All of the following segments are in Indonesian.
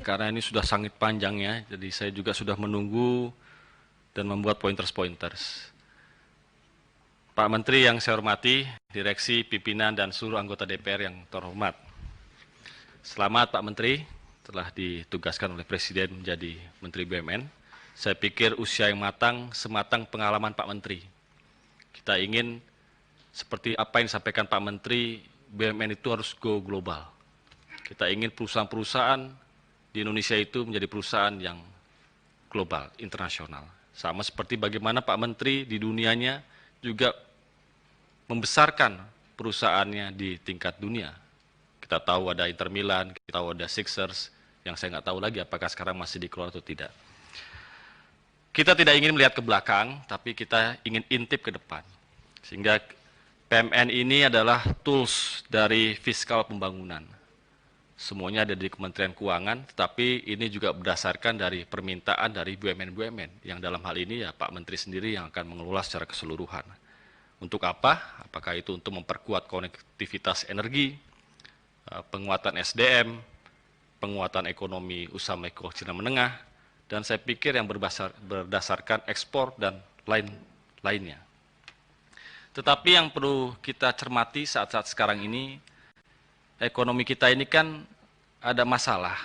karena ini sudah sangat panjang ya, jadi saya juga sudah menunggu dan membuat pointers-pointers. Pak Menteri yang saya hormati, direksi, pimpinan, dan seluruh anggota DPR yang terhormat. Selamat Pak Menteri, telah ditugaskan oleh Presiden menjadi Menteri BUMN. Saya pikir usia yang matang, sematang pengalaman Pak Menteri. Kita ingin seperti apa yang disampaikan Pak Menteri, BUMN itu harus go global. Kita ingin perusahaan-perusahaan di Indonesia itu menjadi perusahaan yang global, internasional. Sama seperti bagaimana Pak Menteri di dunianya juga membesarkan perusahaannya di tingkat dunia. Kita tahu ada Inter Milan, kita tahu ada Sixers, yang saya nggak tahu lagi apakah sekarang masih dikelola atau tidak. Kita tidak ingin melihat ke belakang, tapi kita ingin intip ke depan. Sehingga PMN ini adalah tools dari fiskal pembangunan. Semuanya ada di Kementerian Keuangan, tetapi ini juga berdasarkan dari permintaan dari BUMN-BUMN, yang dalam hal ini ya Pak Menteri sendiri yang akan mengelola secara keseluruhan. Untuk apa? Apakah itu untuk memperkuat konektivitas energi, penguatan SDM, penguatan ekonomi usaha mikro kecil dan menengah, dan saya pikir yang berdasarkan ekspor dan lainnya. Tetapi yang perlu kita cermati saat-saat sekarang ini, ekonomi kita ini kan ada masalah.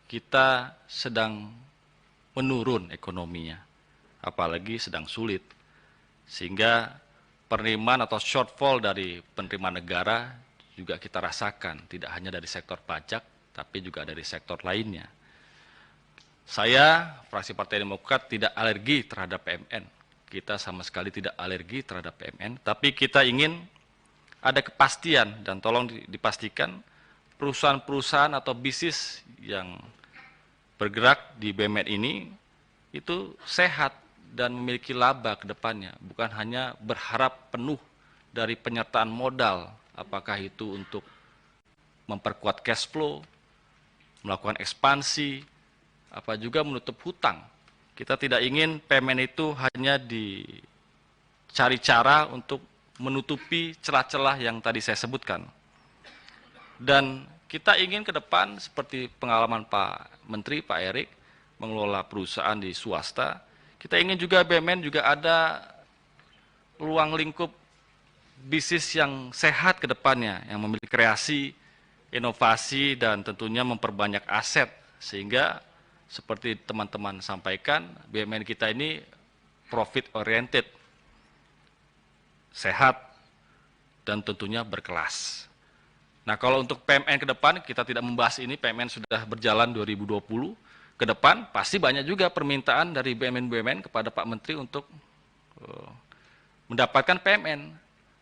Kita sedang menurun ekonominya, apalagi sedang sulit. Sehingga penerimaan atau shortfall dari penerimaan negara juga kita rasakan, tidak hanya dari sektor pajak, tapi juga dari sektor lainnya. Saya, fraksi Partai Demokrat, tidak alergi terhadap PMN. Kita sama sekali tidak alergi terhadap PMN, tapi kita ingin ada kepastian dan tolong dipastikan perusahaan-perusahaan atau bisnis yang bergerak di BUMN ini itu sehat dan memiliki laba ke depannya, bukan hanya berharap penuh dari penyertaan modal, apakah itu untuk memperkuat cash flow, melakukan ekspansi, apa juga menutup hutang. Kita tidak ingin PMN itu hanya dicari cara untuk menutupi celah-celah yang tadi saya sebutkan. Dan kita ingin ke depan seperti pengalaman Pak Menteri, Pak Erik, mengelola perusahaan di swasta, kita ingin juga BUMN juga ada ruang lingkup bisnis yang sehat ke depannya, yang memiliki kreasi, inovasi, dan tentunya memperbanyak aset, sehingga seperti teman-teman sampaikan, BUMN kita ini profit oriented, sehat, dan tentunya berkelas. Nah, kalau untuk PMN ke depan, kita tidak membahas ini, PMN sudah berjalan 2020, ke depan pasti banyak juga permintaan dari BUMN-BUMN kepada Pak Menteri untuk mendapatkan PMN.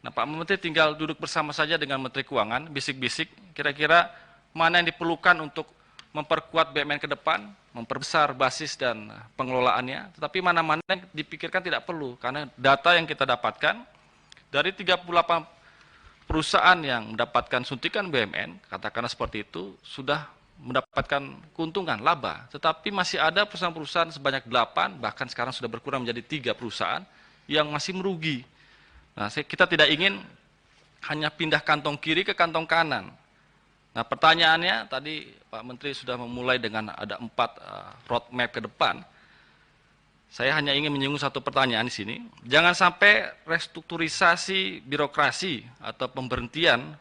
Nah, Pak Menteri tinggal duduk bersama saja dengan Menteri Keuangan, bisik-bisik, kira-kira mana yang diperlukan untuk memperkuat BUMN ke depan, memperbesar basis dan pengelolaannya, tetapi mana-mana yang dipikirkan tidak perlu, karena data yang kita dapatkan, dari 38 perusahaan yang mendapatkan suntikan BUMN, katakanlah seperti itu, sudah mendapatkan keuntungan, laba, tetapi masih ada perusahaan-perusahaan sebanyak 8, bahkan sekarang sudah berkurang menjadi 3 perusahaan, yang masih merugi. Nah, kita tidak ingin hanya pindah kantong kiri ke kantong kanan. Nah, pertanyaannya tadi Pak Menteri sudah memulai dengan ada 4 roadmap ke depan. Saya hanya ingin menyinggung satu pertanyaan di sini. Jangan sampai restrukturisasi birokrasi atau pemberhentian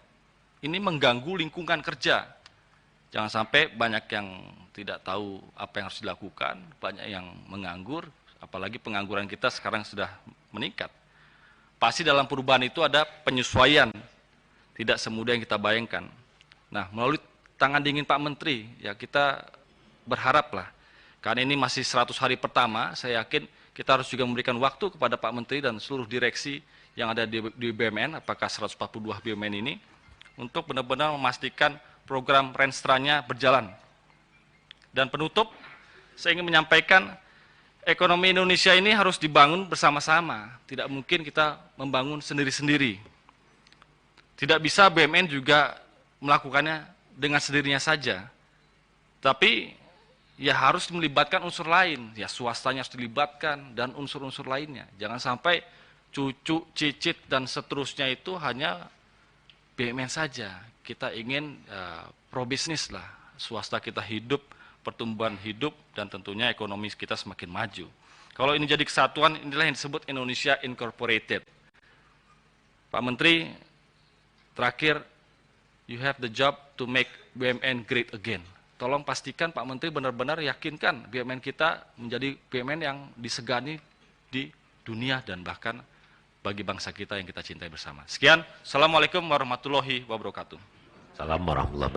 ini mengganggu lingkungan kerja. Jangan sampai banyak yang tidak tahu apa yang harus dilakukan, banyak yang menganggur, apalagi pengangguran kita sekarang sudah meningkat. Pasti dalam perubahan itu ada penyesuaian, tidak semudah yang kita bayangkan. Nah, melalui tangan dingin Pak Menteri, ya kita berharaplah, karena ini masih 100 hari pertama, saya yakin kita harus juga memberikan waktu kepada Pak Menteri dan seluruh direksi yang ada di BUMN, apakah 142 BUMN ini, untuk benar-benar memastikan program Renstra-nya berjalan. Dan penutup, saya ingin menyampaikan, ekonomi Indonesia ini harus dibangun bersama-sama, tidak mungkin kita membangun sendiri-sendiri. Tidak bisa BUMN juga melakukannya dengan sendirinya saja. Tapi ya harus melibatkan unsur lain, ya swastanya harus dilibatkan dan unsur-unsur lainnya. Jangan sampai cucu, cicit dan seterusnya itu hanya BUMN saja. Kita ingin pro bisnis lah, swasta kita hidup pertumbuhan hidup, dan tentunya ekonomi kita semakin maju. Kalau ini jadi kesatuan, inilah yang disebut Indonesia Incorporated. Pak Menteri, terakhir, you have the job to make BUMN great again. Tolong pastikan Pak Menteri benar-benar yakinkan BUMN kita menjadi BUMN yang disegani di dunia dan bahkan bagi bangsa kita yang kita cintai bersama. Sekian, Assalamualaikum warahmatullahi wabarakatuh. Salam warahmatullahi wabarakatuh.